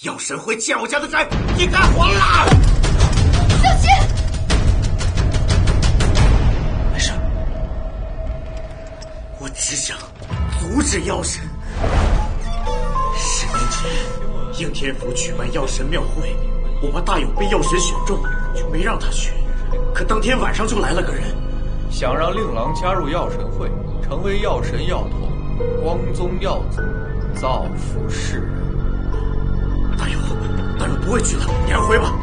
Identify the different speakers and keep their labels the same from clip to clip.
Speaker 1: 药神会欠我家的债，你该还了！
Speaker 2: 小心！
Speaker 1: 没事，我只想阻止药神。10年前，应天府举办药神庙会，我怕大勇被药神选中，就没让他去。可当天晚上就来了个人，
Speaker 3: 想让令郎加入药神会，成为药神药童，光宗耀祖，造福世人。
Speaker 1: 大勇不会去的，你还回吧。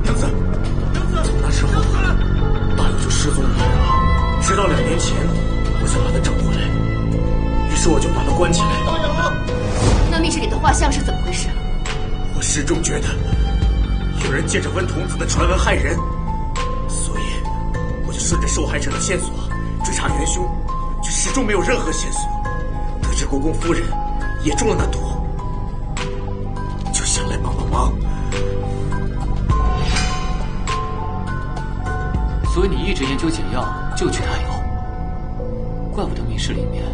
Speaker 1: 娘子，从那之后，大勇就失踪了，直到2年前，我才把他找回来。于是我就把他关起来。
Speaker 2: 那密室里的画像是怎么回事？
Speaker 1: 我始终觉得有人借着温童子的传闻害人，所以我就顺着受害者的线索追查元凶，却始终没有任何线索。得知国公夫人也中了那毒，就想来帮帮忙。
Speaker 4: 所以你一直研究解药就去他有，怪不得密室里面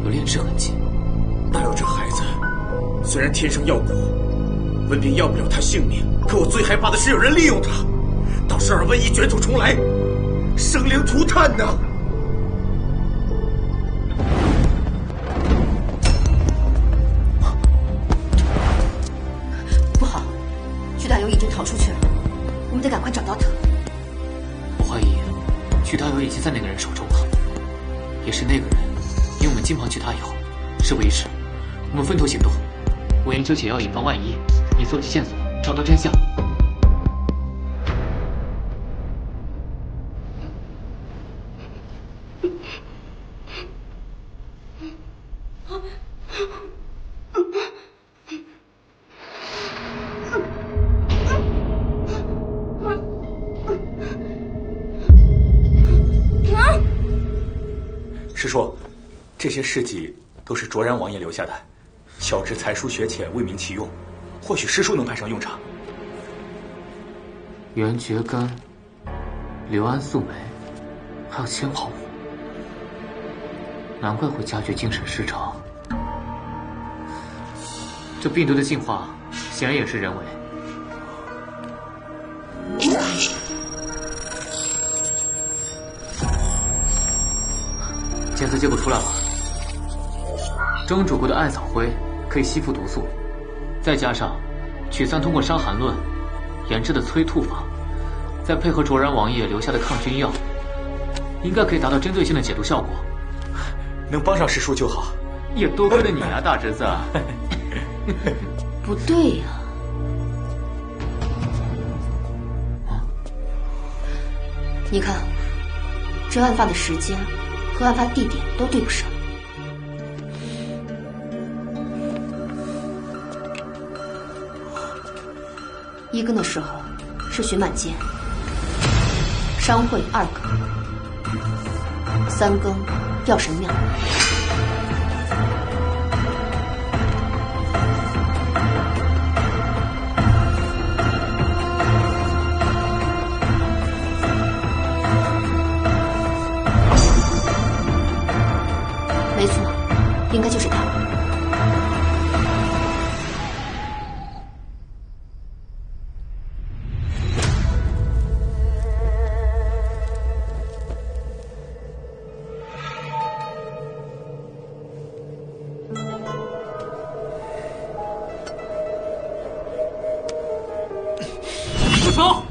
Speaker 4: 有炼制痕迹。
Speaker 1: 大有这孩子虽然天生药骨，温凭要不了他性命，可我最害怕的是有人利用他，导致2瘟疫卷土重来，生灵涂炭呢。
Speaker 2: 不好，曲大友已经逃出去了，我们得赶快找到他。
Speaker 4: 我怀疑曲大友已经在那个人手中了，也是那个人引我们金旁曲大友。事不宜迟，我们分头行动。我研究解药以防万一，你搜集线索，找到真相。
Speaker 5: 师叔，这些事迹都是卓然王爷留下的，小侄才疏学浅，未明其用，或许师叔能派上用场。
Speaker 4: 袁觉根、刘安素梅，还有千毫母，难怪会加剧精神失常。这病毒的进化显然也是人为。检测结果出来了，蒸煮过的艾草灰可以吸附毒素，再加上曲三通过《伤寒论》研制的催吐法，再配合卓然王爷留下的抗菌药，应该可以达到针对性的解毒效果。
Speaker 5: 能帮上师叔就好。
Speaker 4: 也多亏了你啊，大侄子。
Speaker 2: 不对呀、你看，这案发的时间和案发地点都对不上。1更的时候是寻满街，商会2更，3更药神庙。没错，应该就是他。
Speaker 4: 住手！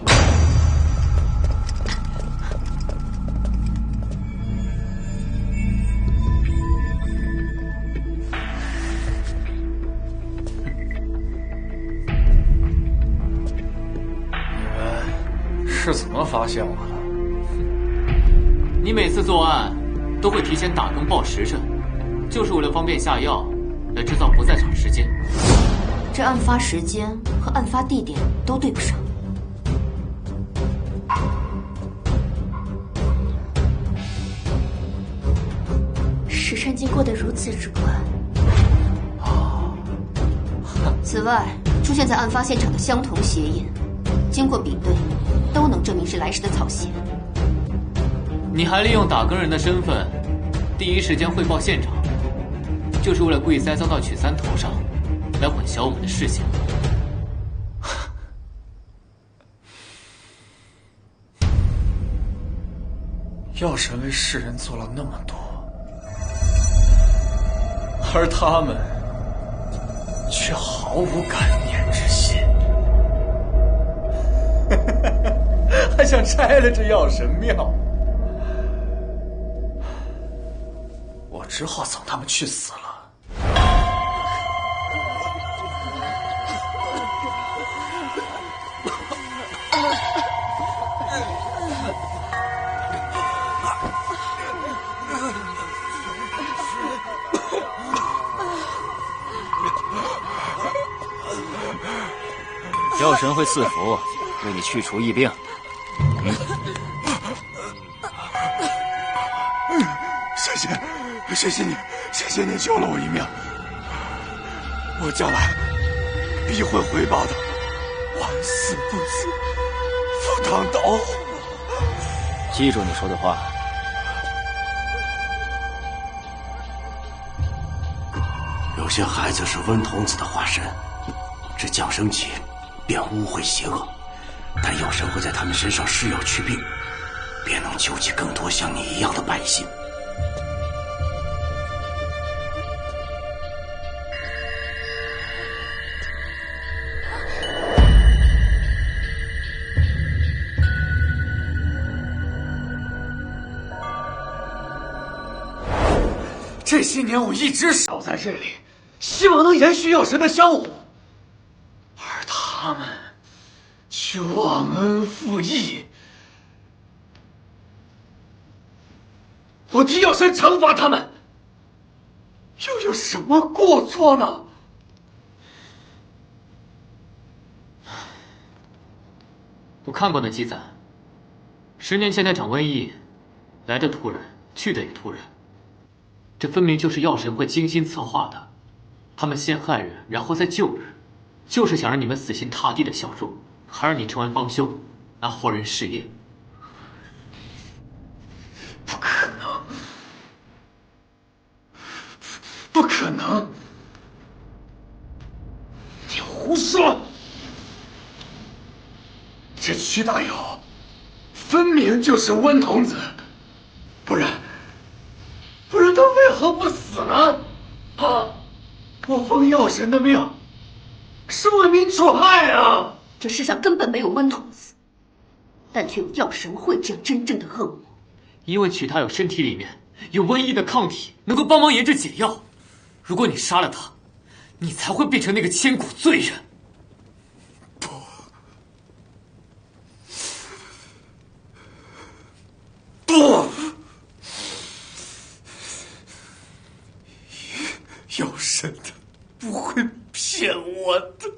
Speaker 3: 是怎么发现我的？
Speaker 4: 你每次作案都会提前打更报时辰，就是为了方便下药，来制造不在场时间。
Speaker 2: 这案发时间和案发地点都对不上。时辰经过得如此之快。此外，出现在案发现场的相同鞋印，经过比对，都能证明是来时的草鞋。
Speaker 4: 你还利用打更人的身份，第一时间汇报现场，就是为了故意栽赃到曲三头上，来混淆我们的视线。
Speaker 3: 药神为世人做了那么多，而他们却毫无感念之心，还想拆了这药神庙。我只好送他们去死了。
Speaker 6: 药神会赐福，为你去除疫病。
Speaker 1: 谢谢你，谢谢你救了我一命。我将来必会回报的，万死不辞，赴汤蹈火。
Speaker 6: 记住你说的话。
Speaker 7: 有些孩子是温童子的化身，这降生起便污秽邪恶，但药神会在他们身上施药祛病，便能救济更多像你一样的百姓。
Speaker 3: 这些年我一直守在这里，希望能延续药神的香火，而他们却忘恩负义。我替药神惩罚他们，又有什么过错呢？
Speaker 4: 我看过那记载，10年前那场瘟疫，来的突然，去的也突然。这分明就是药神会精心策划的，他们先害人，然后再救人，就是想让你们死心塌地的效忠，还让你成为帮凶，拿活人试验。
Speaker 3: 不可能，不可能！你胡说！这曲大友分明就是温童子，不然他为何不死呢？啊！我奉药神的命，是为民除害啊！
Speaker 2: 这世上根本没有温童子，但却有药神会这样真正的恶魔。
Speaker 4: 因为曲大友身体里面有瘟疫的抗体，能够帮忙研制解药。如果你杀了他，你才会变成那个千古罪人。
Speaker 1: 不！药神的不会骗我的。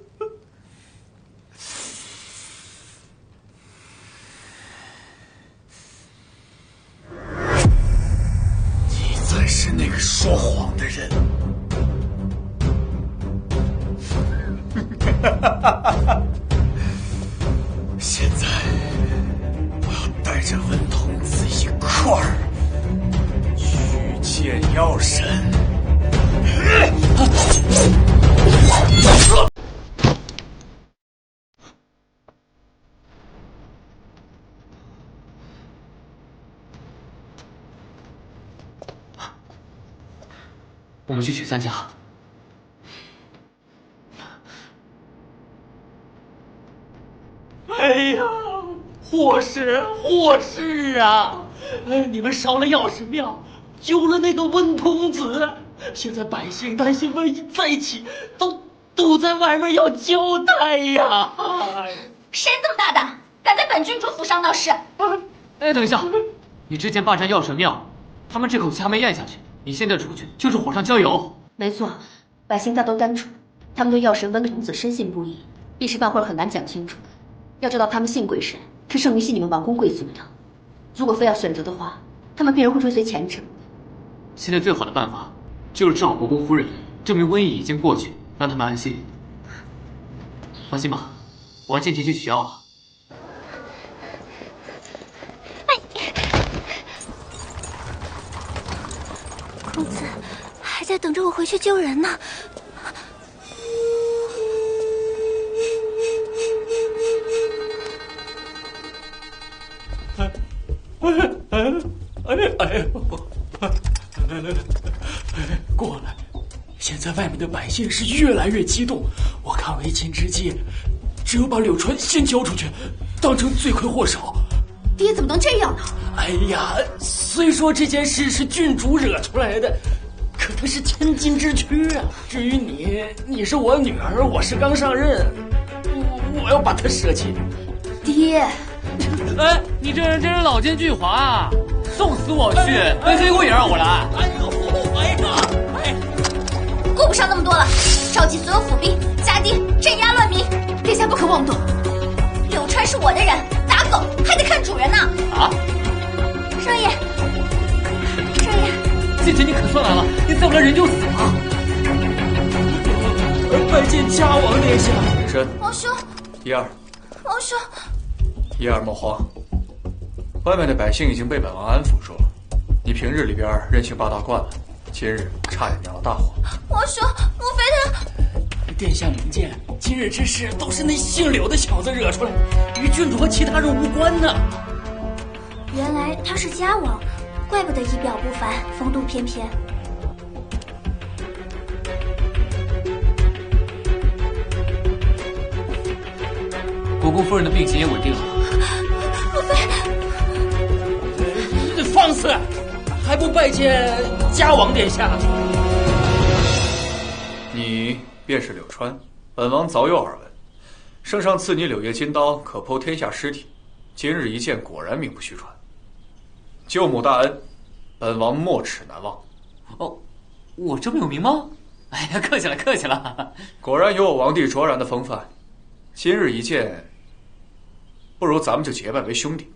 Speaker 1: 你才是那个说谎的人。现在我要带着温童子一块儿去见药神。
Speaker 4: 我们去曲三家。
Speaker 8: 哎呀，祸事啊！你们烧了药神庙，救了那个温童子，现在百姓担心瘟疫再起，都在外面要交代呀！
Speaker 9: 谁这么大胆，敢在本郡主府上闹事？
Speaker 4: 哎，等一下，你之前霸占药神庙，他们这口气还没咽下去，你现在出去就是火上浇油。
Speaker 2: 没错，百姓大都单纯，他们对药神温童子深信不疑，一时半会儿很难讲清楚。要知道他们信贵神，是胜于信你们王公贵族的。如果非要选择的话，他们必然会追随前者。
Speaker 4: 现在最好的办法就是治好国公夫人，证明瘟疫已经过去，让他们安心。放心吧，王倩婷去取药了。
Speaker 9: 公子还在等着我回去救人呢。
Speaker 8: 过来！现在外面的百姓是越来越激动，我看为亲之计，只有把柳川先交出去，当成罪魁祸首。
Speaker 2: 爹怎么能这样呢？
Speaker 8: 哎呀，虽说这件事是郡主惹出来的，可她是千金之躯啊。至于你是我女儿，我是刚上任，我要把她舍弃。
Speaker 2: 爹，
Speaker 4: 哎，你这人真是老奸巨猾啊！送死我去，背黑锅也让我来。
Speaker 9: 顾不上那么多了，召集所有府兵，加丁镇压乱民。
Speaker 2: 殿下不可妄动。
Speaker 9: 柳川是我的人，打狗还得看主人呢。
Speaker 4: 啊！
Speaker 9: 少爷，少爷，
Speaker 4: 姐姐你可算来了，你再不来人就死了。
Speaker 8: 拜见嘉王殿下。
Speaker 5: 人参，
Speaker 9: 王兄，
Speaker 5: 一二，
Speaker 9: 王兄，
Speaker 5: 一二莫慌。外面的百姓已经被本王安抚住了。你平日里边任性霸道惯了，今日差点酿了大祸。
Speaker 9: 王兄，莫非他……
Speaker 8: 殿下明鉴，今日之事都是那姓柳的小子惹出来的，与郡主和其他人无关呢。
Speaker 9: 原来他是嘉王，怪不得仪表不凡，风度翩翩。
Speaker 4: 国公夫人的病情也稳定了。
Speaker 9: 莫非……
Speaker 8: 放肆！还不拜见嘉王殿下？
Speaker 5: 你便是柳川，本王早有耳闻。圣上赐你柳叶金刀，可剖天下尸体。今日一见，果然名不虚传。救母大恩，本王没齿难忘。
Speaker 4: 哦，我这么有名吗？哎呀，客气了，客气了。
Speaker 5: 果然有我王弟卓然的风范。今日一见，不如咱们就结拜为兄弟。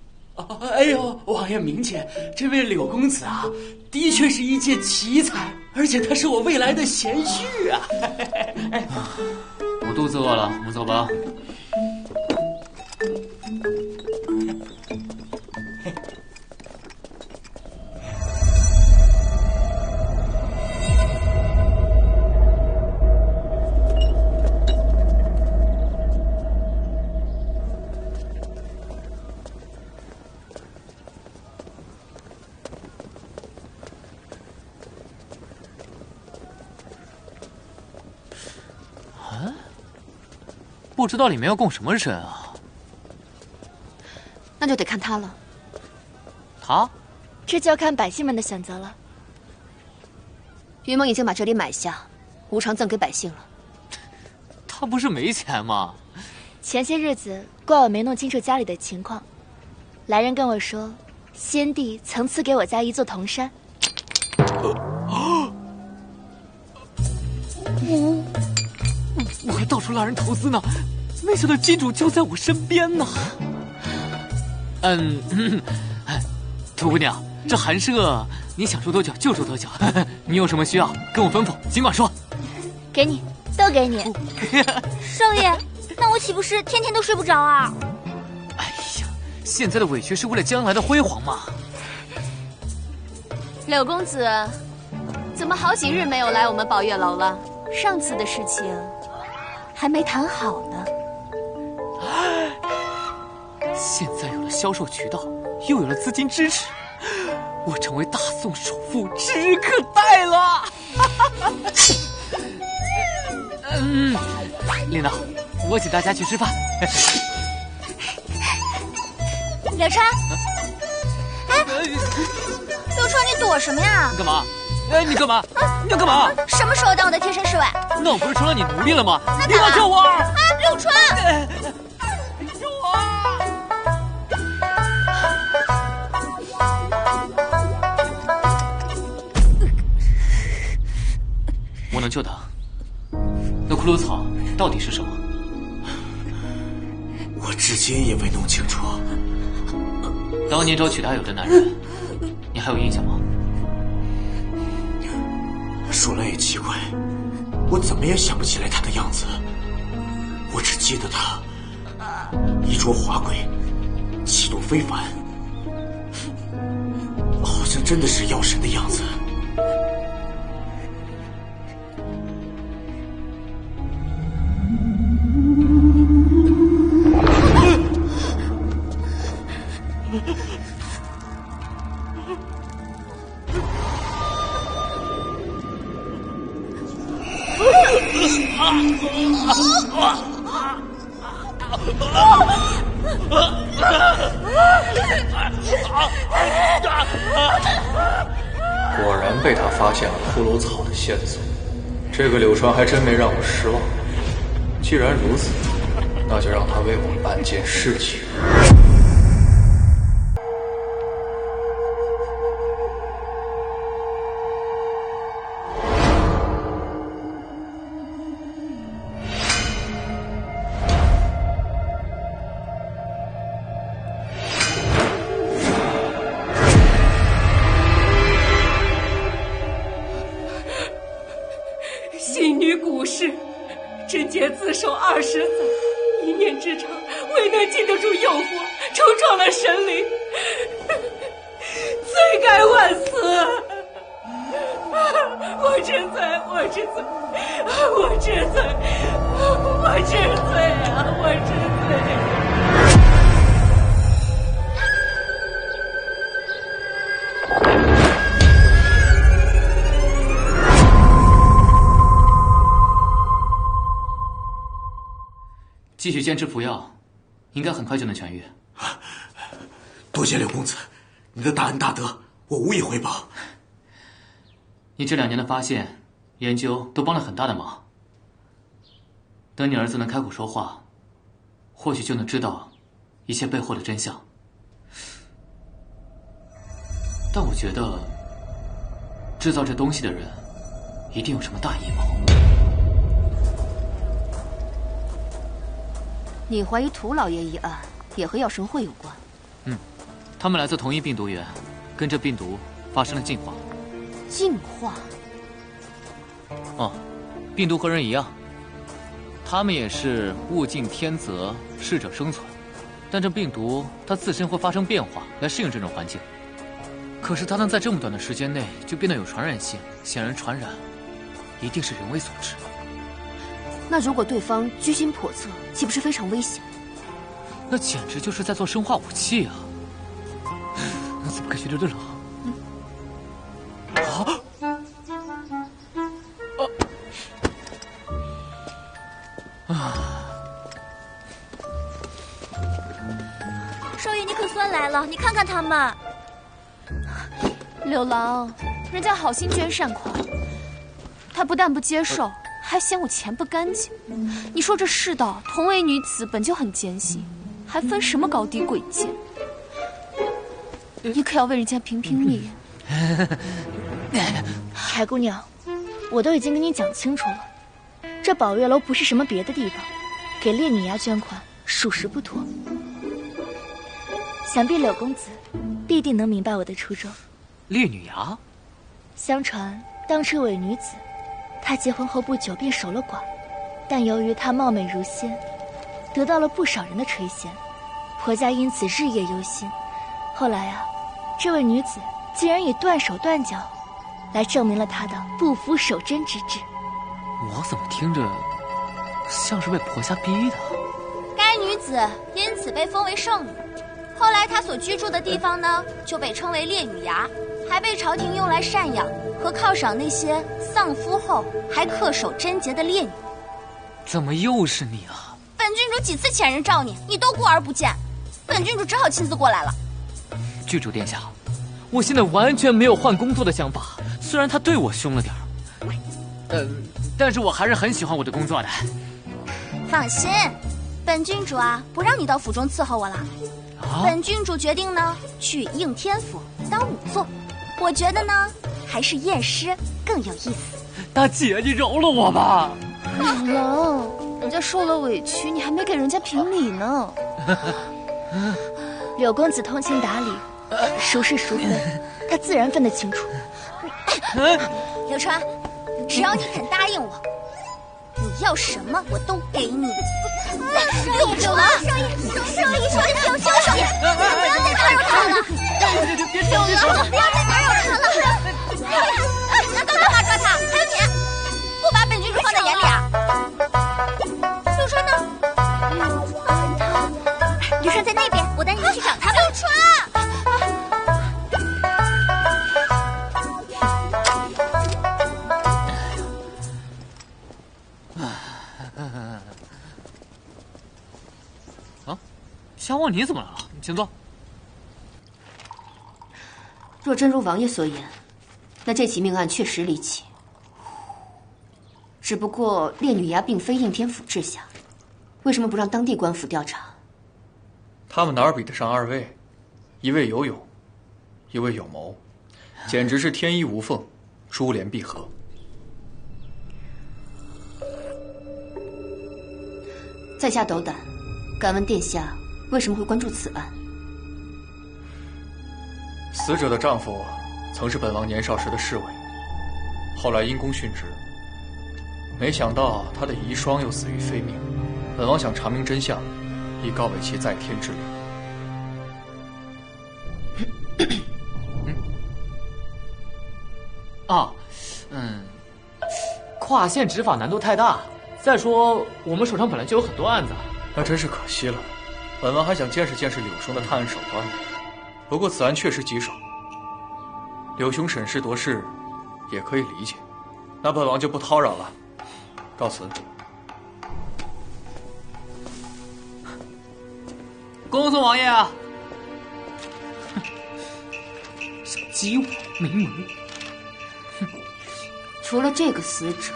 Speaker 8: 哎呦，王爷明鉴，这位柳公子啊，的确是一介奇才，而且他是我未来的贤婿啊。
Speaker 4: 我肚子饿了，我们走吧。不知道里面要供什么神啊？
Speaker 2: 那就得看他了。
Speaker 4: 他？
Speaker 9: 这就要看百姓们的选择了。
Speaker 2: 云梦已经把这里买下，无偿赠给百姓了。
Speaker 4: 他不是没钱吗？
Speaker 9: 前些日子怪我没弄清楚家里的情况，来人跟我说，先帝曾赐给我家一座铜山。
Speaker 4: 我还到处拉人投资呢，没想到金主就在我身边呢。土姑娘，这寒舍你想住多久就住多久，你有什么需要跟我吩咐，尽管说。
Speaker 9: 给你，都给你。少爷，那我岂不是天天都睡不着啊？
Speaker 4: 哎呀，现在的委屈是为了将来的辉煌嘛。
Speaker 2: 柳公子，怎么好几日没有来我们宝月楼了？上次的事情还没谈好呢。
Speaker 4: 现在有了销售渠道，又有了资金支持，我成为大宋首富指日可待了。领导，我请大家去吃饭。
Speaker 9: 柳川，柳川，你躲什么呀？
Speaker 4: 干嘛？你干嘛？你要干嘛？
Speaker 9: 什么时候当我的贴身侍卫？
Speaker 4: 那我不是成了你奴隶了吗？
Speaker 9: 立马
Speaker 4: 救我！
Speaker 9: 柳川，
Speaker 4: 救我！我能救他。那骷髅草到底是什么？
Speaker 1: 我至今也未弄清楚。
Speaker 4: 当年找曲大有的男人，你还有印象吗？
Speaker 1: 说来也奇怪，我怎么也想不起来他的样子。我只记得他衣着华贵，气度非凡，好像真的是药神的样子。
Speaker 5: 果然被他发现了骷髅草的线索，这个柳川还真没让我失望。既然如此，那就让他为我办件事情。
Speaker 10: 信女古氏，贞洁自守20载，一念之差，未能经得住诱惑，冲撞了神灵，罪该万死。我知罪，我知罪，我知罪，我知罪啊！我知罪。
Speaker 4: 继续坚持服药，应该很快就能痊愈。
Speaker 1: 多谢柳公子，你的大恩大德，我无以回报。
Speaker 4: 你这2年的发现、研究都帮了很大的忙。等你儿子能开口说话，或许就能知道一切背后的真相。但我觉得，制造这东西的人一定有什么大阴谋。
Speaker 11: 你怀疑涂老爷一案也和药神会有关？
Speaker 4: 他们来自同一病毒源，跟这病毒发生了进化。
Speaker 11: 进化？
Speaker 4: 哦，病毒和人一样，他们也是物竞天择，适者生存。但这病毒它自身会发生变化，来适应这种环境。可是它能在这么短的时间内就变得有传染性，显然传染一定是人为所致。
Speaker 11: 那如果对方居心叵测，岂不是非常危险？
Speaker 4: 那简直就是在做生化武器啊！那怎么可学得了？
Speaker 9: 少爷，你可算来了，你看看他们。
Speaker 11: 柳郎，人家好心捐善款，他不但不接受，还嫌我钱不干净。你说这世道，同为女子本就很艰辛，还分什么高低贵贱？你可要为人家评评理。
Speaker 9: 柴姑娘，我都已经跟你讲清楚了，这宝月楼不是什么别的地方，给烈女衙捐款属实不妥。想必柳公子必定能明白我的初衷。
Speaker 4: 烈女衙？
Speaker 9: 相传当初有位女子，她结婚后不久便守了寡，但由于她貌美如仙，得到了不少人的垂涎，婆家因此日夜忧心。后来啊，这位女子竟然以断手断脚来证明了她的不服守贞之志。
Speaker 4: 我怎么听着像是被婆家逼的？
Speaker 12: 该女子因此被封为圣女，后来她所居住的地方呢，就被称为烈女衙，还被朝廷用来赡养和犒赏那些丧夫后还恪守贞洁的烈女。
Speaker 4: 怎么又是你啊？
Speaker 12: 本郡主几次遣人召你，你都顾而不见，本郡主只好亲自过来了。
Speaker 4: 郡主殿下，我现在完全没有换工作的想法，虽然他对我凶了点儿，但是我还是很喜欢我的工作的。
Speaker 12: 放心，本郡主啊，不让你到府中伺候我了。本郡主决定呢，去应天府当仵作。我觉得呢，还是验尸更有意思。
Speaker 4: 大姐，你饶了我吧！
Speaker 11: 柳郎，人家受了委屈，你还没给人家评理呢。
Speaker 9: 柳公子通情达理，孰是孰非，他自然分得清楚。
Speaker 12: 刘川，只要你肯答应我，你要什么我都给你。
Speaker 9: 住手啊！少爷，不要松手！不要再打扰他了！
Speaker 8: 别
Speaker 9: 不要再打扰他了！
Speaker 12: 那都干嘛抓他？还有你，不把本郡主放在眼里啊？柳川呢？
Speaker 9: 柳川在那边，我带你去找他吧。
Speaker 12: 柳川。
Speaker 4: 夏望，你怎么来了？请坐。
Speaker 2: 若真如王爷所言，那这起命案确实离奇。只不过烈女衙并非应天府治辖，为什么不让当地官府调查？
Speaker 5: 他们哪儿比得上二位？一位有勇，一位有谋，简直是天衣无缝，珠联璧合。
Speaker 2: 在下斗胆，敢问殿下为什么会关注此案？
Speaker 5: 死者的丈夫曾是本王年少时的侍卫，后来因公殉职。没想到他的遗孀又死于非命，本王想查明真相，以告慰其在天之
Speaker 4: 灵。跨县执法难度太大。再说我们手上本来就有很多案子，
Speaker 5: 那真是可惜了。本王还想见识见识柳兄的探案手段呢。不过此案确实棘手，柳兄审事夺事也可以理解。那本王就不叨扰了，告辞。
Speaker 4: 恭送王爷啊！想激我没门！
Speaker 2: 除了这个死者，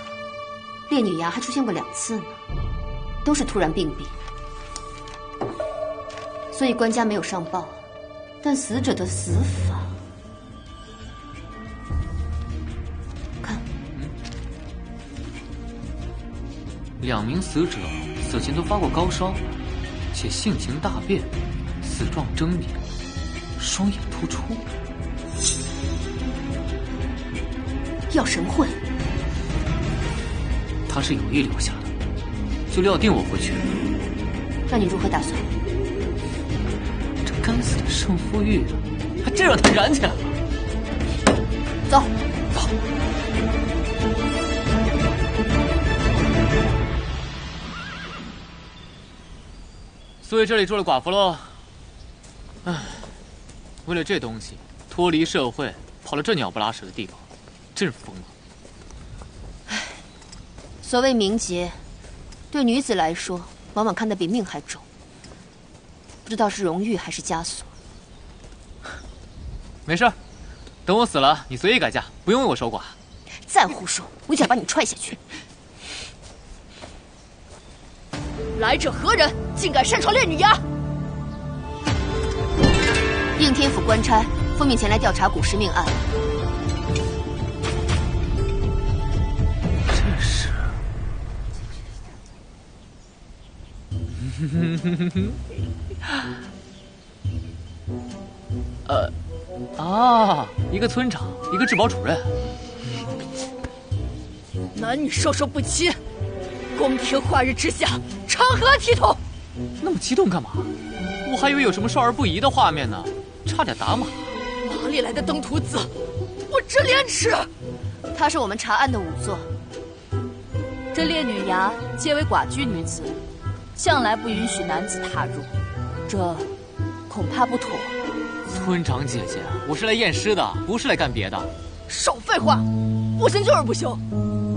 Speaker 2: 烈女衙还出现过2次呢，都是突然病毙，所以官家没有上报。但死者的死法，看
Speaker 4: ，2名死者死前都发过高烧，且性情大变，死状狰狞，双眼突出。
Speaker 2: 药神会，
Speaker 4: 他是有意留下的，就料定我会去。
Speaker 2: 那你如何打算？
Speaker 4: 这该死的胜负欲啊，还真让他燃起来了。
Speaker 2: 走，
Speaker 4: 走。所以这里住了寡妇喽。唉，为了这东西脱离社会，跑了这鸟不拉屎的地方，真是疯了。
Speaker 2: 唉，所谓名节，对女子来说，往往看得比命还重。不知道是荣誉还是枷锁。
Speaker 4: 没事，等我死了，你随意改嫁，不用为我守寡。
Speaker 2: 再胡说，我就想把你踹下去。
Speaker 9: 来者何人？竟敢擅闯烈女衙！
Speaker 2: 应天府官差奉命前来调查古尸命案。
Speaker 4: 真是。一个村长，一个治保主任，
Speaker 9: 男女授受不亲，光天化日之下，成何体统？
Speaker 4: 那么激动干嘛？我还以为有什么少儿不宜的画面呢，差点打马。
Speaker 9: 哪里来的登徒子？我真廉耻！
Speaker 2: 她是我们查案的仵作。
Speaker 11: 这烈女衙皆为寡居女子，向来不允许男子踏入，这恐怕不妥。
Speaker 4: 村长姐姐，我是来验尸的，不是来干别的。
Speaker 9: 少废话，不行就是不行。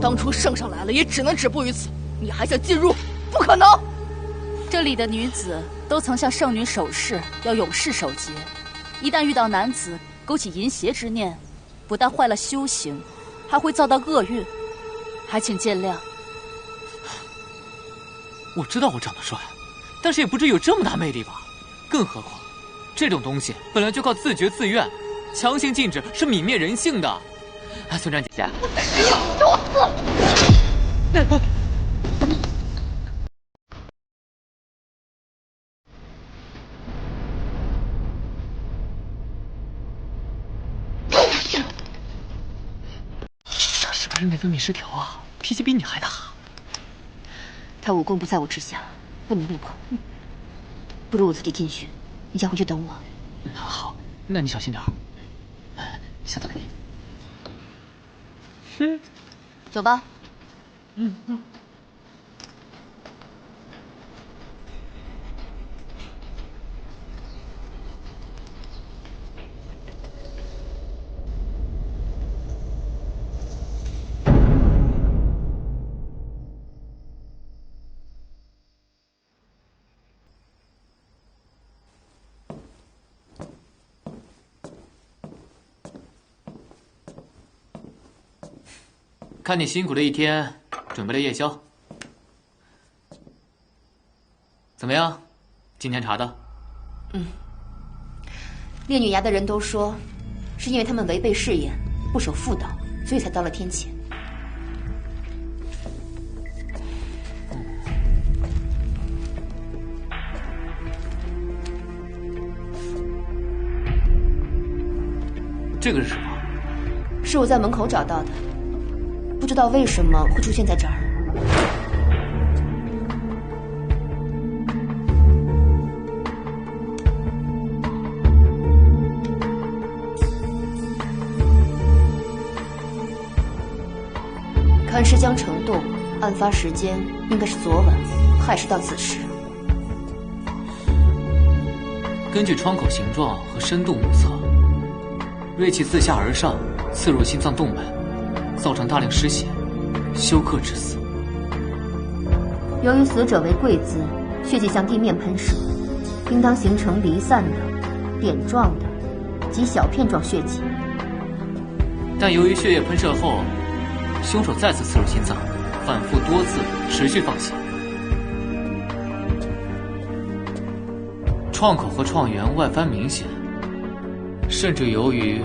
Speaker 9: 当初圣上来了，也只能止步于此。你还想进入？不可能！
Speaker 11: 这里的女子都曾向圣女守誓，要永世守节。一旦遇到男子勾起淫邪之念，不但坏了修行，还会遭到厄运。还请见谅。
Speaker 4: 我知道我长得帅，但是也不至于有这么大魅力吧？更何况，这种东西本来就靠自觉自愿，强行禁止是泯灭人性的。村长姐姐，他是不是内分泌失调啊？脾气比你还大。
Speaker 2: 他武功不在我之下，不能动碰。不如我自己进去，你先回去等我。
Speaker 4: 好，那你小心点。下次给你。
Speaker 2: 走吧。
Speaker 4: 看你辛苦了一天，准备了夜宵，怎么样？今天查的？
Speaker 2: 烈女崖的人都说，是因为他们违背誓言，不守妇道，所以才遭了天谴。
Speaker 4: 这个是什么？
Speaker 2: 是我在门口找到的。不知道为什么会出现在这儿。看尸僵程度，案发时间应该是昨晚，亥时到子时。
Speaker 4: 根据窗口形状和深度目测，锐器自下而上刺入心脏动脉。造成大量失血，休克致死。
Speaker 2: 由于死者为贵姿，血迹向地面喷射，应当形成离散的、点状的及小片状血迹。
Speaker 4: 但由于血液喷射后，凶手再次刺入心脏，反复多次，持续放血。创口和创源外翻明显，甚至由于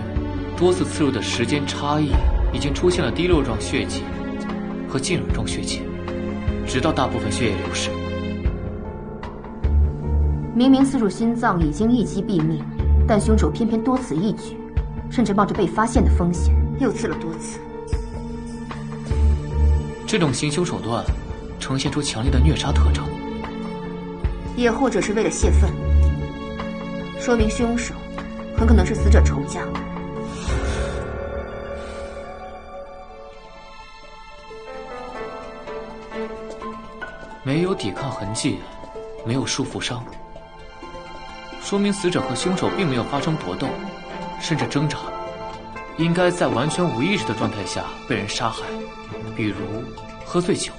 Speaker 4: 多次刺入的时间差异。已经出现了滴漏状血迹和浸润状血迹，直到大部分血液流失。
Speaker 2: 明明刺入心脏已经一击毙命，但凶手偏偏多此一举，甚至冒着被发现的风险又刺了多次。
Speaker 4: 这种行凶手段呈现出强烈的虐杀特征，
Speaker 2: 也或者是为了泄愤，说明凶手很可能是死者仇家。
Speaker 4: 没有抵抗痕迹，没有束缚伤，说明死者和凶手并没有发生搏斗，甚至挣扎，应该在完全无意识的状态下被人杀害，比如喝醉酒。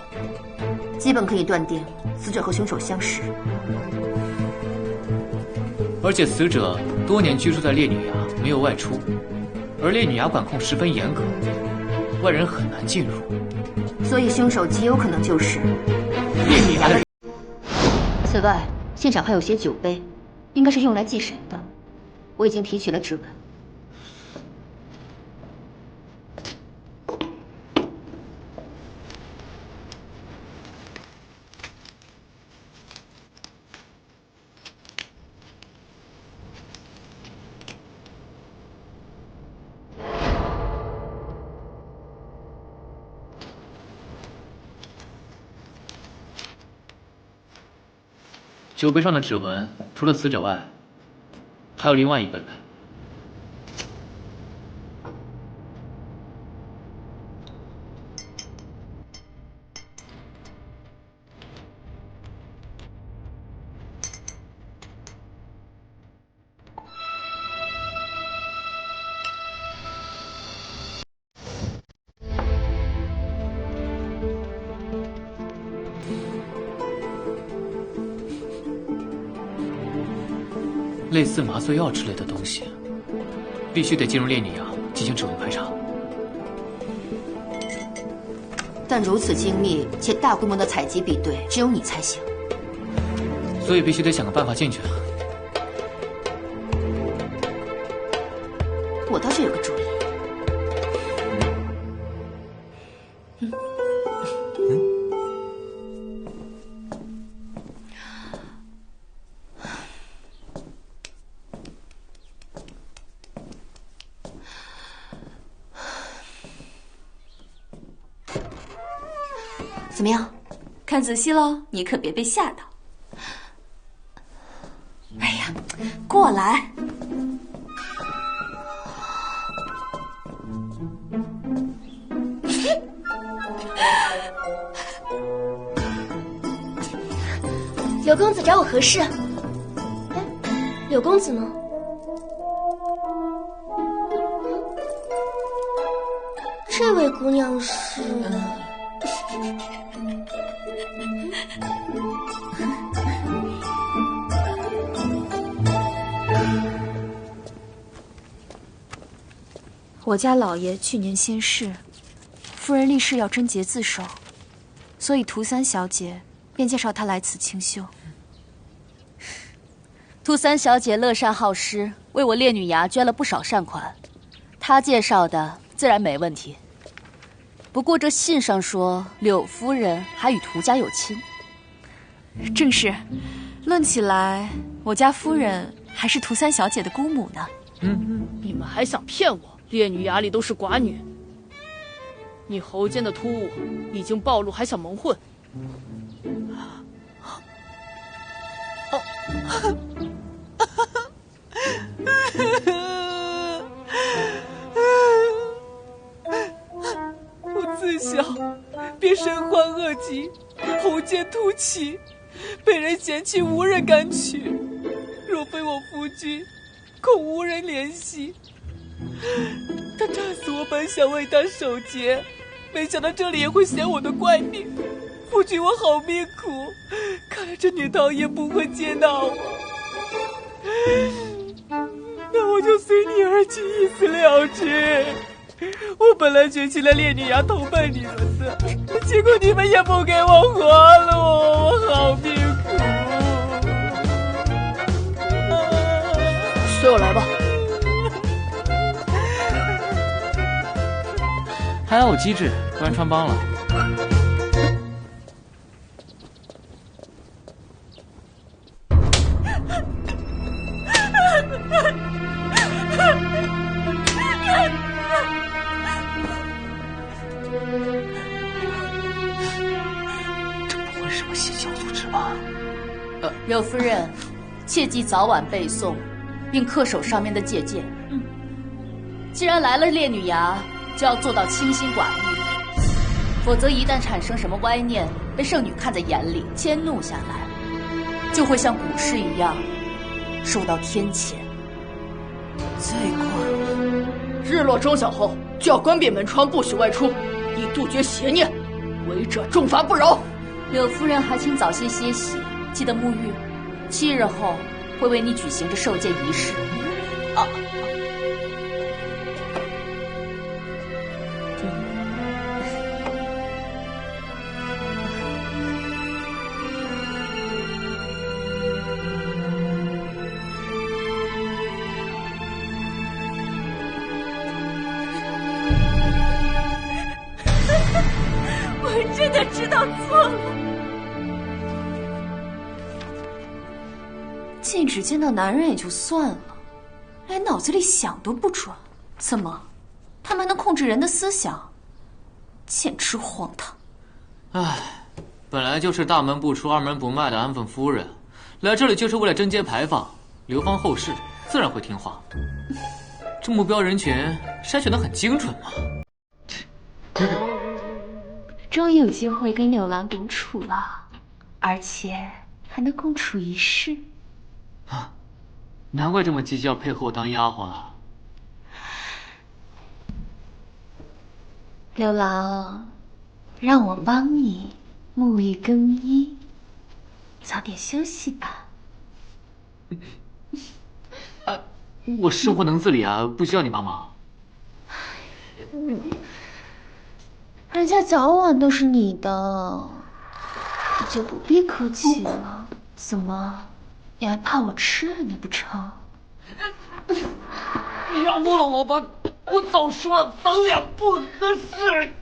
Speaker 2: 基本可以断定，死者和凶手相识。
Speaker 4: 而且死者多年居住在烈女崖，没有外出，而烈女崖管控十分严格，外人很难进入。
Speaker 2: 所以凶手极有可能就是烈女崖的人。此外，现场还有些酒杯，应该是用来祭神的。我已经提取了指纹。
Speaker 4: 酒杯上的指纹，除了死者外，还有另外一个人。类似麻醉药之类的东西，必须得进入烈女崖进行指纹排查。
Speaker 2: 但如此精密且大规模的采集比对，只有你才行。
Speaker 4: 所以必须得想个办法进去。
Speaker 2: 我倒是有个主意。怎么样？
Speaker 10: 看仔细喽，你可别被吓到。哎呀，过来。
Speaker 9: 柳公子找我何事？哎，柳公子呢？这位姑娘是……
Speaker 11: 我家老爷去年仙逝，夫人立誓要贞洁自守，所以涂三小姐便介绍她来此清修。
Speaker 12: 涂三小姐乐善好施，为我烈女衙捐了不少善款，她介绍的自然没问题。不过这信上说柳夫人还与涂家有亲。
Speaker 11: 正是，论起来，我家夫人还是涂三小姐的姑母呢。
Speaker 8: 你们还想骗我？烈女衙里都是寡女，你侯间的突兀已经暴露，还想蒙混？
Speaker 13: 我自小便身患恶疾，喉间突起，被人嫌弃，无人敢娶。若非我夫君，恐无人怜惜。他炸死我本想为他守节，没想到这里也会嫌我的怪命。夫君我好命苦，看来这女道也不会接纳我。那我就随你而去，一死了之。我本来举起了烈女衙投奔你们的，结果你们也不给我活路，我好命苦。
Speaker 8: 随我来吧。
Speaker 4: 还好有机智，不然穿帮了。
Speaker 8: 这不会是什么邪教组织吧？
Speaker 12: 柳夫人，切记早晚背诵，并恪守上面的戒谏。既然来了烈女衙，就要做到清心寡欲，否则一旦产生什么歪念，被圣女看在眼里，迁怒下来，就会像古时一样受到天谴。
Speaker 8: 再过日落钟晓后，就要关闭门窗，不许外出，以杜绝邪念，违者重罚不饶。
Speaker 12: 柳夫人还请早些歇息，记得沐浴。7日后会为你举行这受戒仪式。
Speaker 10: 我真的知道错了。
Speaker 11: 禁止见到男人也就算了，连脑子里想都不准。怎么，他们还能控制人的思想？简直荒唐！
Speaker 4: 唉，本来就是大门不出二门不迈的安分夫人，来这里就是为了贞洁牌坊，流芳后世，自然会听话。这目标人群筛选得很精准嘛。
Speaker 2: 终于有机会跟柳郎独处了，而且还能共处一室。
Speaker 4: 啊，难怪这么积极要配合我当丫鬟啊。
Speaker 2: 柳郎，让我帮你沐浴更衣，早点休息吧。
Speaker 4: 我生活能自理啊，不需要你帮忙。
Speaker 2: 人家早晚都是你的，你就不必客气了。怎么，你还怕我吃了你不成？
Speaker 8: 要不了老板，我早说咱俩不合适。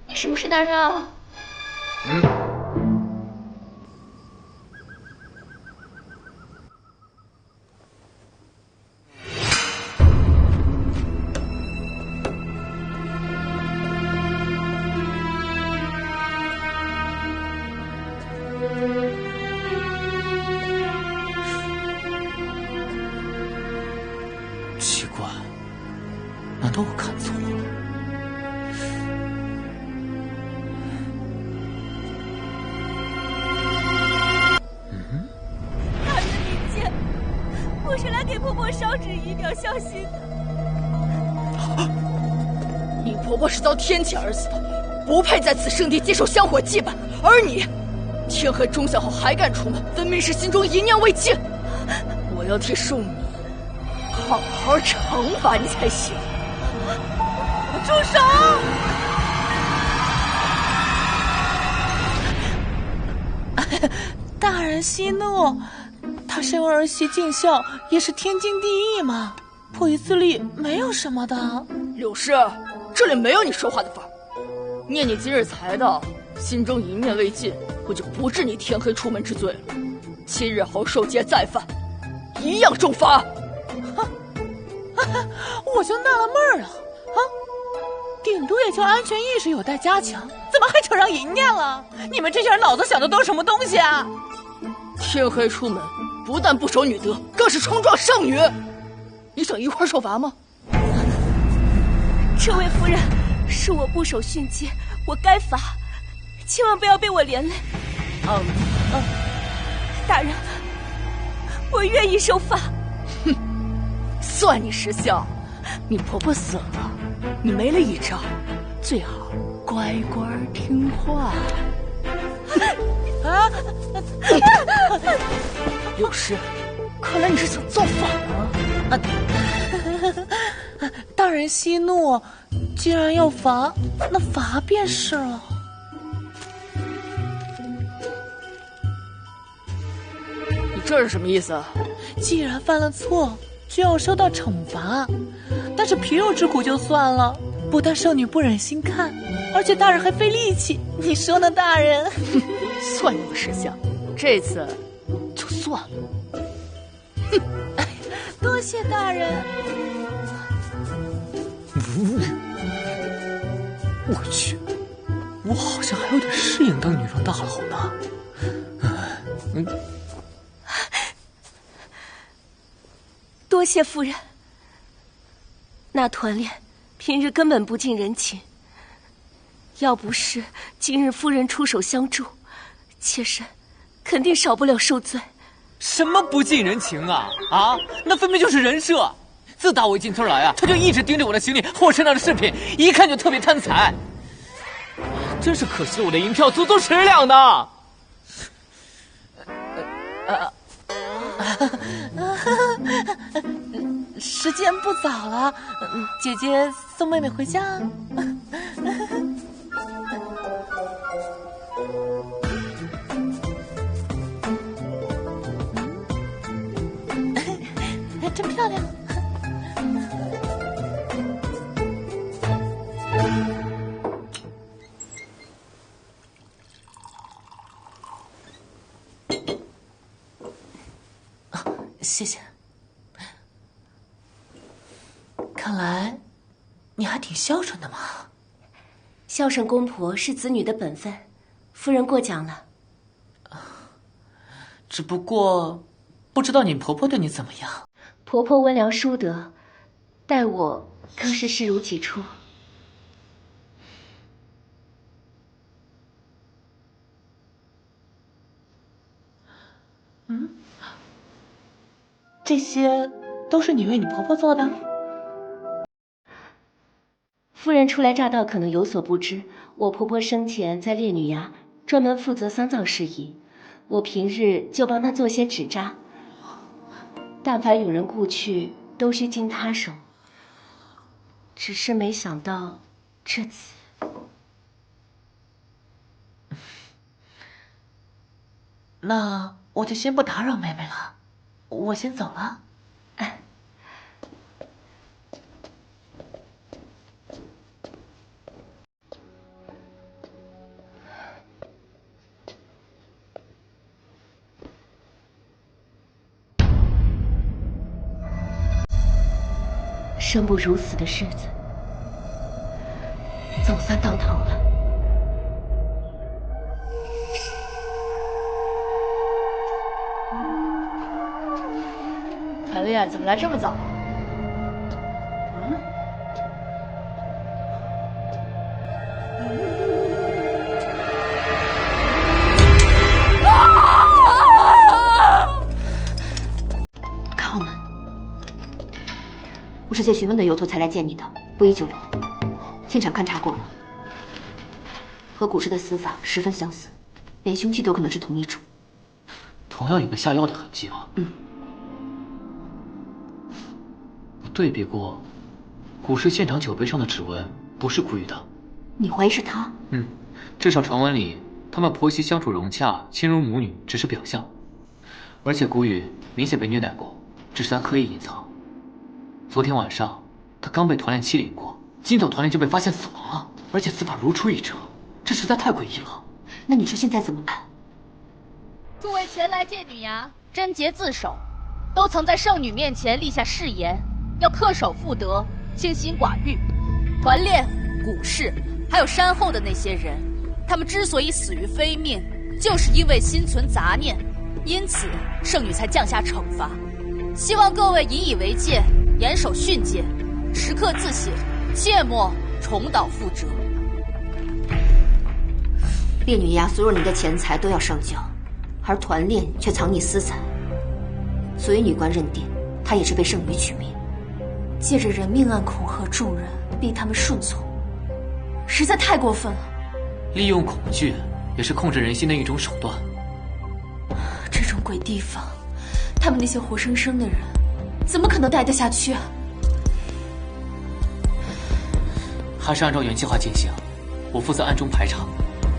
Speaker 2: 你是不是大热？
Speaker 4: 奇怪，难道我看错了？
Speaker 11: 大人明鉴，我是来给婆婆烧纸以表孝心的。
Speaker 14: 你婆婆是遭天谴而死的，不配在此圣地接受香火祭拜，而你，天黑钟响后还敢出门，分明是心中一念未尽。我要替圣女好好惩罚你才行。住手！
Speaker 13: 大人息怒，她身为儿媳尽孝，也是天经地义嘛。破一次例没有什么的。
Speaker 14: 柳氏，这里没有你说话的份儿。念你今日才到，心中一念未尽，我就不治你天黑出门之罪了。7日后受戒再犯，一样重罚。
Speaker 13: 我就纳了闷儿了啊，顶多也就安全意识有待加强，怎么还扯上淫念了？你们这些人脑子想的都是什么东西啊？
Speaker 14: 天黑出门，不但不守女德，更是冲撞圣女。你想一块儿受罚吗？
Speaker 11: 这位夫人，是我不守训诫，我该罚，千万不要被我连累。大人，我愿意受罚。
Speaker 14: 哼，算你识相。你婆婆死了，你没了倚仗，最好乖乖听话。
Speaker 13: 啊！
Speaker 14: 柳氏，看来你是想造反啊！
Speaker 13: 大人息怒，既然要罚，那罚便是了。
Speaker 14: 你这是什么意思？
Speaker 13: 既然犯了错，就要受到惩罚。但是皮肉之苦就算了，不但圣女不忍心看，而且大人还费力气。你说呢，大人？
Speaker 14: 算你们识相，这次就算了。
Speaker 13: 哼，多谢大人。
Speaker 4: 我去，我好像还有点适应当女装大佬呢。
Speaker 11: 多谢夫人。那团练平日根本不近人情，要不是今日夫人出手相助，妾身肯定少不了受罪。
Speaker 4: 什么不近人情啊？啊，那分明就是人设。自打我一进村来啊，他就一直盯着我的行李和我身上的饰品，一看就特别贪财。真是可惜了我的银票足足10两呢。
Speaker 13: 时间不早了，姐姐送妹妹回家。真漂亮。谢谢。看来你还挺孝顺的嘛。
Speaker 11: 孝顺公婆是子女的本分，夫人过奖了。
Speaker 13: 只不过不知道你婆婆对你怎么样。
Speaker 11: 婆婆温良淑德，待我更是视如己出。
Speaker 13: 这些都是你为你婆婆做的？
Speaker 11: 夫人初来乍到，可能有所不知，我婆婆生前在烈女衙专门负责丧葬事宜，我平日就帮她做些纸扎，但凡有人故去，都需经她手。只是没想到这次，
Speaker 13: 那我就先不打扰妹妹了，我先走了。
Speaker 11: 生不如死的日子，总算到头了。
Speaker 2: 刘烨，怎么来这么早？靠门！我是借询问的由头才来见你的，不宜久留。现场勘查过了，和古尸的死法十分相似，连凶器都可能是同一种。
Speaker 4: 同样有个下药的痕迹吗？对比过，古尸现场酒杯上的指纹不是古雨的。
Speaker 2: 你怀疑是他？
Speaker 4: 至少传闻里他们婆媳相处融洽，亲如母女，只是表象。而且古雨明显被虐待过，只是他刻意隐藏。昨天晚上他刚被团练欺凌过，今早团练就被发现死亡了，而且死法如出一辙，这实在太诡异了。
Speaker 2: 那你说现在怎么办？
Speaker 14: 诸位前来见女衙，贞洁自守，都曾在圣女面前立下誓言，要恪守妇德，清心寡欲。团练、古氏，还有山后的那些人，他们之所以死于非命，就是因为心存杂念，因此圣女才降下惩罚。希望各位引以为戒，严守训诫，时刻自省，切莫重蹈覆辙。
Speaker 2: 烈女衙所有人的钱财都要上交，而团练却藏匿私财，所以女官认定她也是被圣女取命，
Speaker 11: 借着人命案恐吓众人，逼他们顺从，实在太过分了。
Speaker 4: 利用恐惧也是控制人心的一种手段。
Speaker 11: 这种鬼地方，他们那些活生生的人，怎么可能待得下去啊？
Speaker 4: 还是按照原计划进行，我负责暗中排查。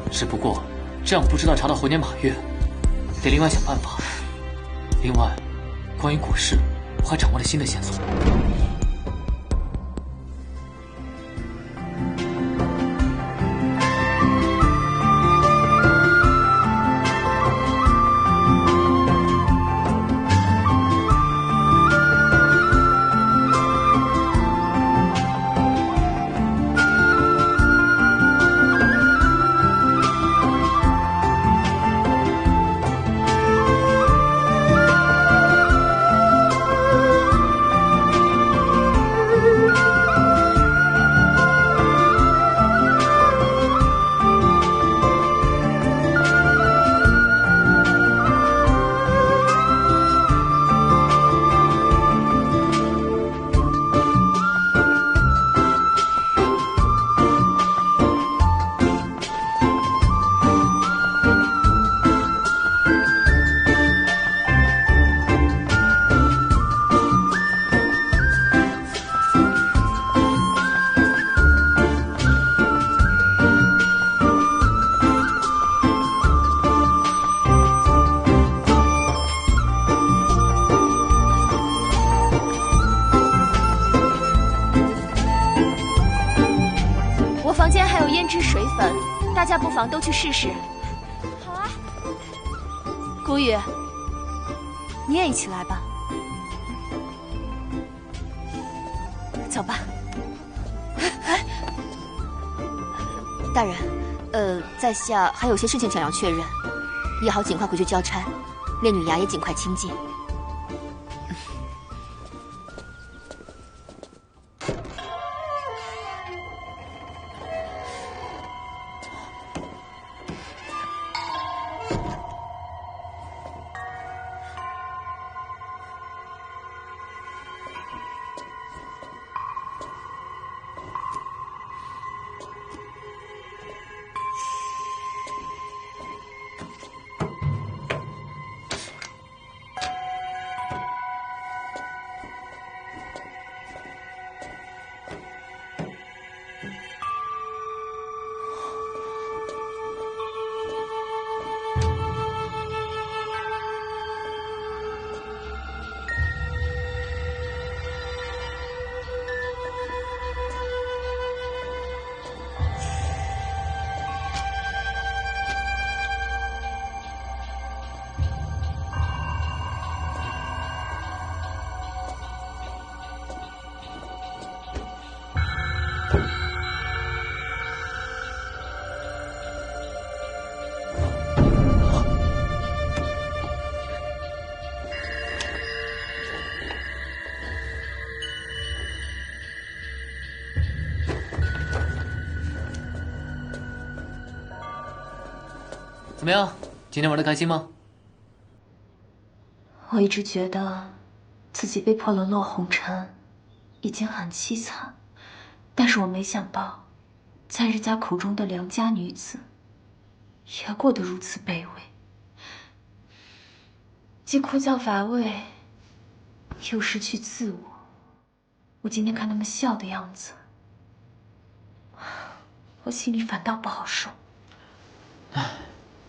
Speaker 4: 只不过这样不知道查到猴年马月，得另外想办法。另外，关于古氏，我还掌握了新的线索。
Speaker 11: 房间还有胭脂水粉，大家不妨都去试试。
Speaker 12: 好啊。
Speaker 11: 古雨，你也一起来吧。走吧。
Speaker 2: 大人，在下还有些事情想要确认，也好尽快回去交差，烈女衙也尽快清静。
Speaker 4: 么样？今天玩的开心吗？
Speaker 2: 我一直觉得自己被迫沦落红尘，已经很凄惨，但是我没想到，在人家口中的良家女子，也过得如此卑微。既枯燥乏味，又失去自我。我今天看他们笑的样子，我心里反倒不好受。
Speaker 4: 唉，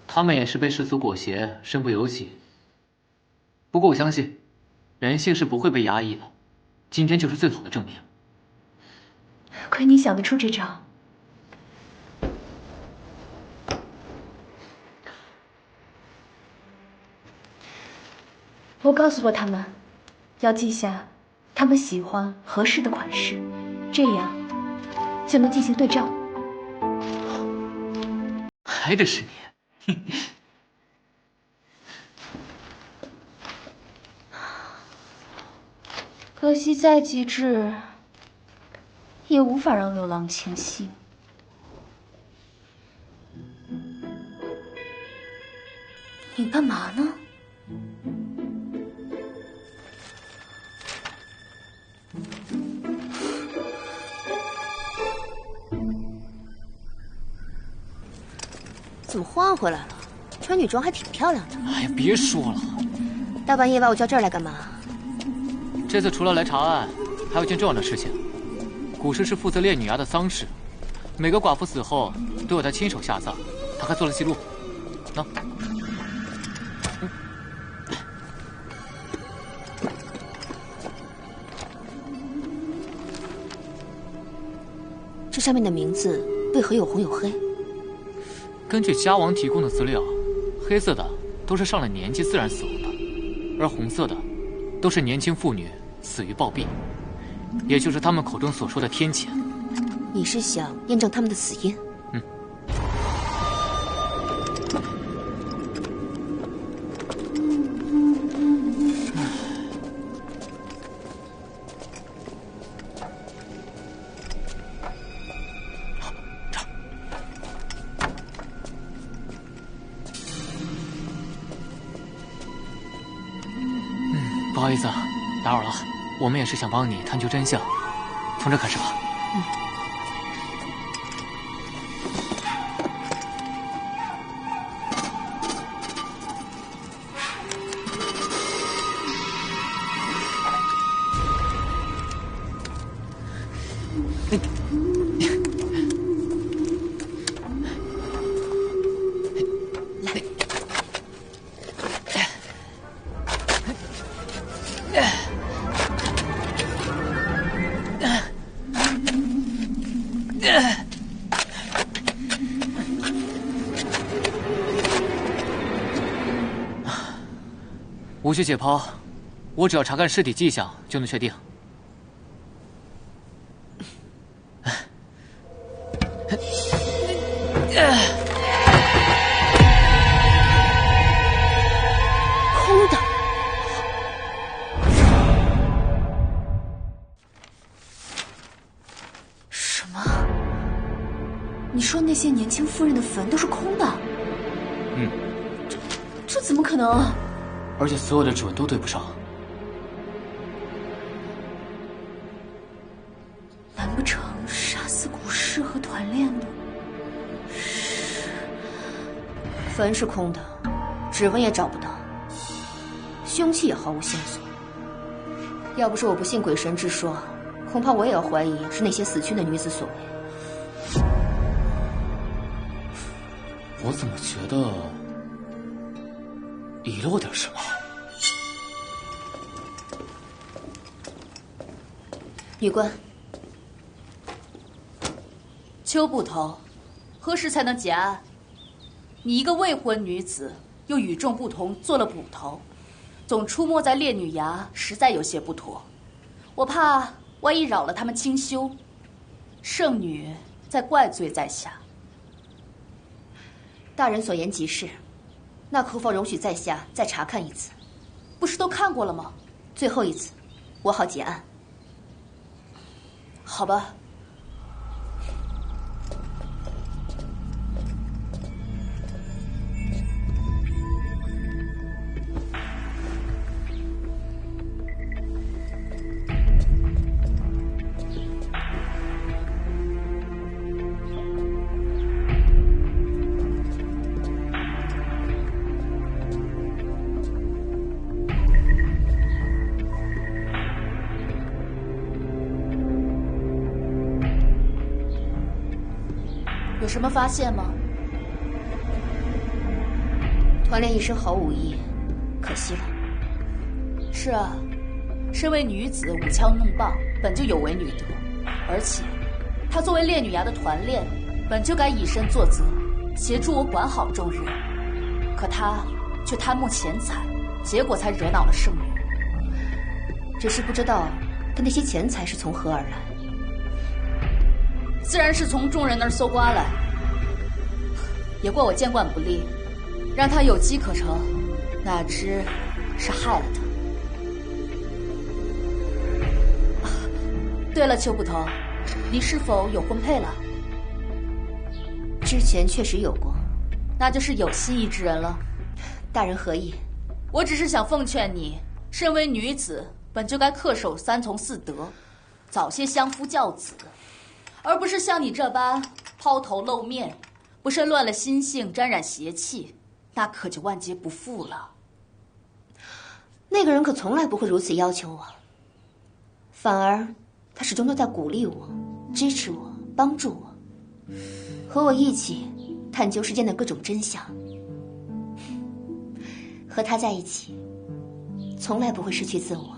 Speaker 4: 他们也是被世俗裹挟，身不由己。不过我相信，人性是不会被压抑的。今天就是最好的证明。
Speaker 2: 亏你想得出这招。我告诉过他们，要记下他们喜欢合适的款式，这样就能进行对照。
Speaker 4: 还得是你。
Speaker 2: 可惜再机智，也无法让六郎倾心。你干嘛呢？
Speaker 15: 怎么换回来了？穿女装还挺漂亮的。
Speaker 4: 哎呀，别说了。
Speaker 15: 大半夜把我叫这儿来干嘛？
Speaker 4: 这次除了来查案，还有件重要的事情。古尸是负责烈女衙的丧事，每个寡妇死后都有他亲手下葬，他还做了记录。喏，
Speaker 15: 这上面的名字为何有红有黑？
Speaker 4: 根据家王提供的资料，黑色的都是上了年纪自然死亡的，而红色的都是年轻妇女死于暴毙，也就是他们口中所说的天谴。
Speaker 15: 你是想验证他们的死因？
Speaker 4: 嗯。不好意思啊，打扰了。我们也是想帮你探究真相，从这开始吧。无需解剖，我只要查看尸体迹象就能确定。
Speaker 15: 空的。
Speaker 11: 什么？你说那些年轻妇人的坟都是空的？
Speaker 4: 嗯。
Speaker 11: 这怎么可能？
Speaker 4: 而且所有的指纹都对不上。
Speaker 2: 难不成杀死古尸和团练的是？
Speaker 15: 坟是空的，指纹也找不到，凶器也毫无线索。要不是我不信鬼神之说，恐怕我也要怀疑是那些死去的女子所为。
Speaker 4: 我怎么觉得遗漏点什么？
Speaker 15: 女官，
Speaker 10: 邱捕头，何时才能结案？你一个未婚女子，又与众不同，做了捕头，总出没在烈女衙，实在有些不妥。我怕万一扰了他们清修，圣女再怪罪在下。
Speaker 15: 大人所言极是，那可否容许在下再查看一次？
Speaker 10: 不是都看过了吗？
Speaker 15: 最后一次，我好结案。
Speaker 10: 好吧。有什么发现吗？
Speaker 2: 团练一身毫无意义，可惜了。
Speaker 10: 是啊，身为女子舞枪弄棒，本就有违女德，而且她作为烈女衙的团练，本就该以身作则，协助我管好众人。可她却贪慕钱财，结果才惹恼了圣女。
Speaker 2: 只是不知道她那些钱财是从何而来。
Speaker 10: 自然是从众人那儿搜刮来，也怪我监管不力，让她有机可乘，哪知是害了她。对了，邱捕头，你是否有婚配了？
Speaker 2: 之前确实有过，
Speaker 10: 那就是有心意之人了。
Speaker 2: 大人何意？
Speaker 10: 我只是想奉劝你，身为女子，本就该恪守3从4德，早些相夫教子，而不是像你这般抛头露面，不慎乱了心性，沾染邪气，那可就万劫不复了。
Speaker 2: 那个人可从来不会如此要求我，反而他始终都在鼓励我、支持我、帮助我，和我一起探究世间的各种真相。和他在一起，从来不会失去自我，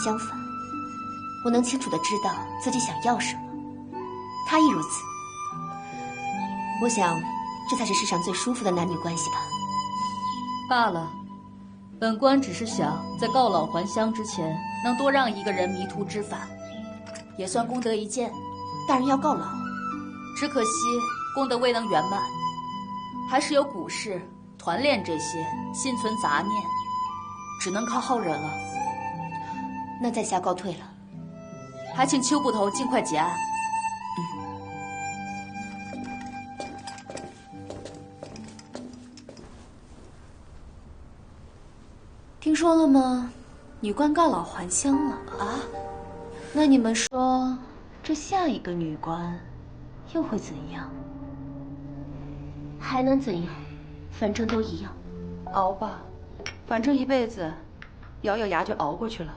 Speaker 2: 相反，我能清楚地知道自己想要什么，他亦如此。我想，这才是世上最舒服的男女关系吧。
Speaker 10: 罢了，本官只是想在告老还乡之前，能多让一个人迷途知返，也算功德一件。
Speaker 2: 大人要告老，
Speaker 10: 只可惜功德未能圆满，还是有古事、团练这些心存杂念，只能靠后人了。
Speaker 2: 那在下告退了，
Speaker 10: 还请邱捕头尽快结案。
Speaker 11: 听说了吗？女官告老还乡了啊！那你们说，这下一个女官又会怎样？
Speaker 2: 还能怎样？反正都一样。
Speaker 16: 熬吧，反正一辈子，咬咬牙就熬过去了。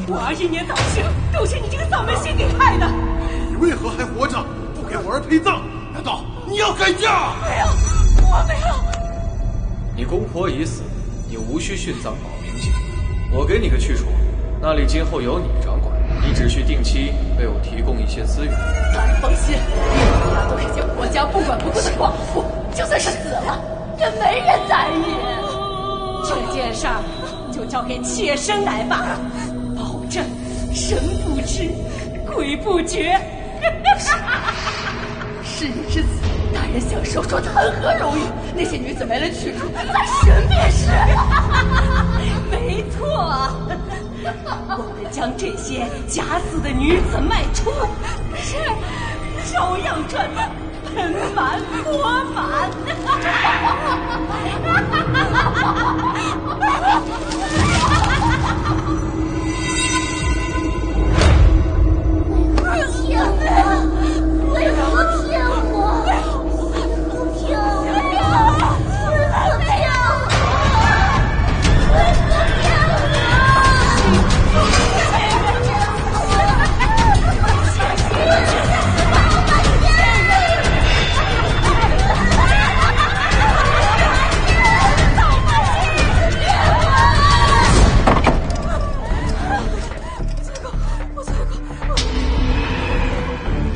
Speaker 14: 我21年早逝，都是你这个丧门星给害的。
Speaker 3: 你为何还活着？不给我儿陪葬？难道你要改嫁？
Speaker 14: 没有，我没有。
Speaker 5: 你公婆已死，你无需殉葬保明节。我给你个去处，那里今后由你掌管，你只需定期为我提供一些资源。
Speaker 14: 大人放心，烈女衙都是些国家不管不顾的寡妇，就算是死了，也没人在意。这件事儿就交给妾身来办，保证神不知，鬼不觉。是你之子，大人享受说谈何容易？那些女子没了去处，在神便是。没错，我们将这些假死的女子卖出，是照样赚得盆满钵满。
Speaker 12: 骗我！为何骗我？骗我！为何骗我？为何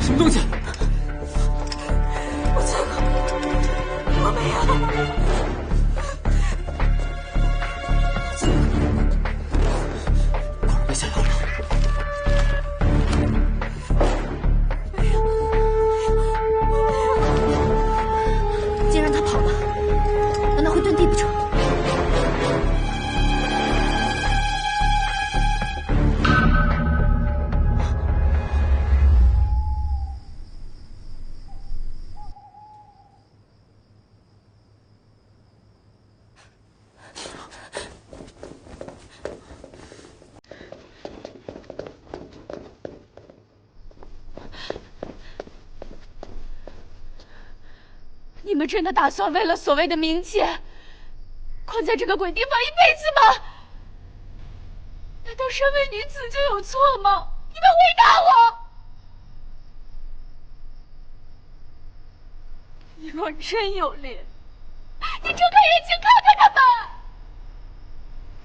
Speaker 4: 什么东西？
Speaker 14: 我错过，我没有。
Speaker 4: 别下药了。
Speaker 14: 没有。
Speaker 11: 地不成？你们真的打算为了所谓的冥界，困在这个鬼地方一辈子吗？难道身为女子就有错吗？你们回答我！你若真有脸，你睁开眼睛看看他们！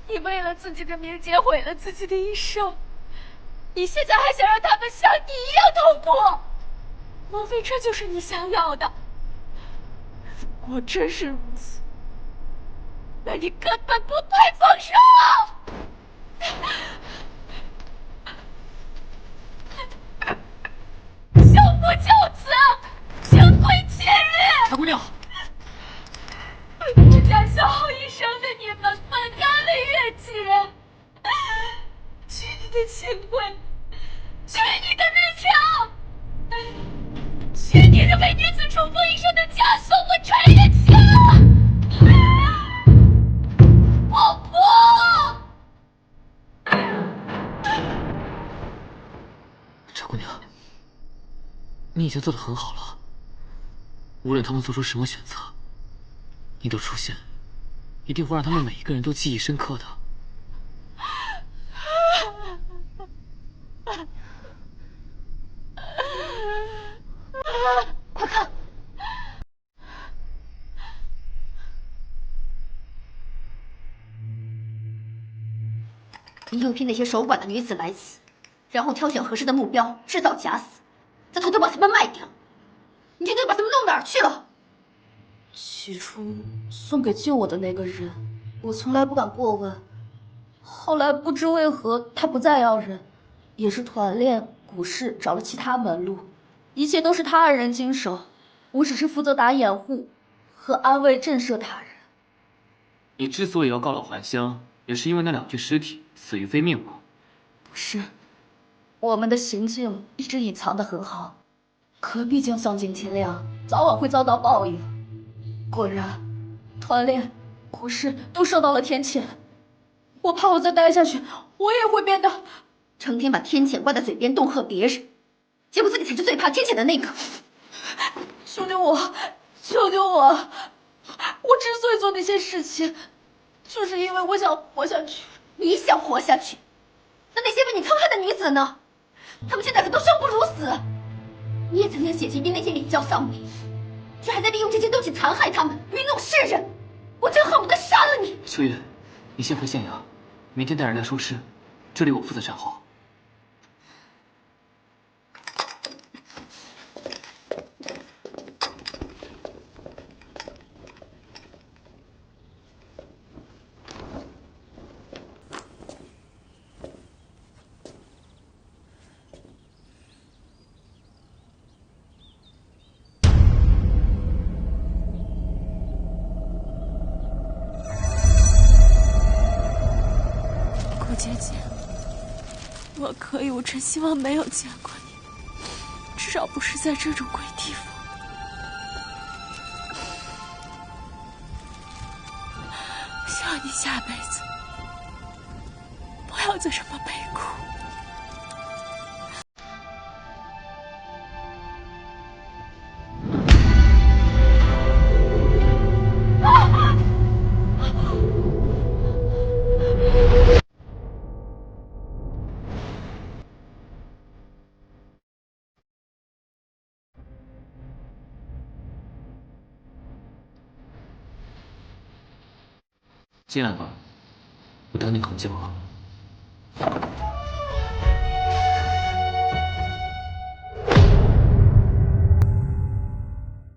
Speaker 11: 你为了自己的冥界毁了自己的一生，你现在还想让他们像你一样痛苦？莫非这就是你想要的？如果真是如此，那你根本不配放手！休不就此，请归前日。
Speaker 4: 大姑娘，
Speaker 11: 我家消耗一生的你们分干了月节，取你的清贵，取你的日常，取你这为女子重复一生的枷锁和传人情！我不！
Speaker 4: 赵姑娘，你已经做得很好了。无论他们做出什么选择，你的出现一定会让他们每一个人都记忆深刻的。
Speaker 2: 快看！你诱骗那些守寡的女子来此，然后挑选合适的目标，制造假死，再偷偷把他们卖掉。你这都把他们弄哪儿去了？起初送给救我的那个人，我从来不敢过问。后来不知为何他不再要人，也是团练古氏找了其他门路，一切都是他二人经手，我只是负责打掩护和安慰震慑他人。
Speaker 4: 你之所以要告老还乡，也是因为那2具尸体死于非命吗？
Speaker 2: 不是，我们的行径一直隐藏得很好，可毕竟丧尽天良，早晚会遭到报应。果然，团练、古氏都受到了天谴。我怕我再待下去，我也会变得成天把天谴挂在嘴边，恫吓别人，结果自己才是最怕天谴的那个。救救我！救救我！我之所以做那些事情，就是因为我想活下去。你想活下去？那些被你坑害的女子呢？她们现在可都生不如死。你也曾经血腥逼那些礼教丧民，却还在利用这些东西残害他们，愚弄世人。我真恨不得杀了你！
Speaker 4: 秋月，你先回县衙，明天带人来收尸，这里我负责善后。
Speaker 11: 姐姐，我可以，我真希望没有见过你，至少不是在这种鬼地方。希望你下辈子不要再这么悲苦。
Speaker 4: 进来吧，我等你很久了。